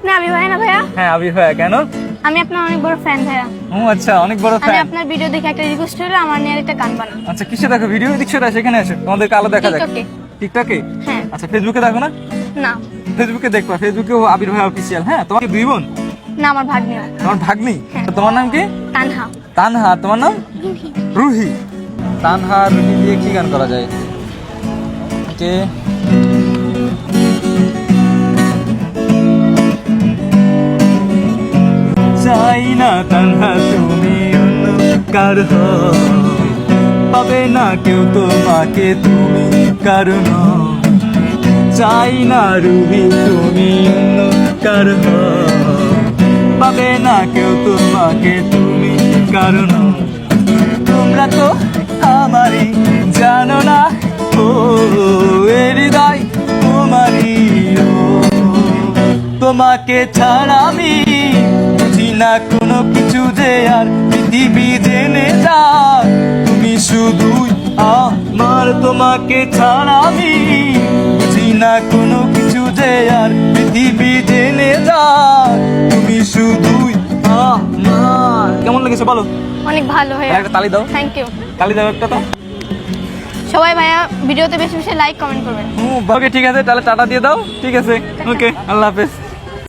আপনি আবির ভাই না ভাইয়া? হ্যাঁ আবির ভাইয়া, কেন? আমি আপনার অনেক বড় ফ্যান ভাইয়া। ও আচ্ছা, অনেক বড় আমি ফ্যান। আপনার ভিডিও দেখে একটা রিকোয়েস্ট হলো আমার নিয়ে একটা গান বানান। আচ্ছা কিসে দেখো ভিডিও? দেখছো না, সেখানে আসো, তোমাদেরকে আলো দেখা যাক। টিকটকে। টিকটকে? হ্যাঁ। আচ্ছা ফেসবুকে দেখো না? না ফেসবুকে দেখবা, ফেসবুকেও আবির ভাই অফিসিয়াল। হ্যাঁ, তোমাকে দুই বোন? না, আমার ভাগ্নি। তোমার ভাগ্নি? হ্যাঁ। তো তোমার নাম কি? তানহা। তানহা। তোমার নাম? রুহি। তানহা রুহি দিয়ে কি গান করা যায়? ওকে, চাই না তানহা তুমি অন্য কার হও, পাবে না কেউ তোমাকে তুমি কারণ। চাই না রুহি তুমি অন্য কার হও, পাবে না কেউ তোমাকে তুমি কারণ। তোমরা তো আমারই জানো না, ও এ হৃদয় তোমারই। ও তোমাকে ছাড়া আমি বুঝি না কোনো কিছু যে, আর পৃথিবী জেনে যা তুমি শুধুই আমার। তোমাকে ছাড়া আমি বুঝি না কোনো কিছু যে, আর পৃথিবী জেনে যা তুমি শুধুই আমার। কেমন লেগেছে বলো? অনেক ভালো ভাইয়া। একটা তালি দাও। Thank you. তালি দাও একটা তো। সবাই ভাইয়া ভিডিওতে বেশি বেশি লাইক কমেন্ট করবেন। ওকে ঠিক আছে, তাহলে টাটা দিয়ে দাও। ঠিক আছে, ওকে, আল্লাহ হাফেজ।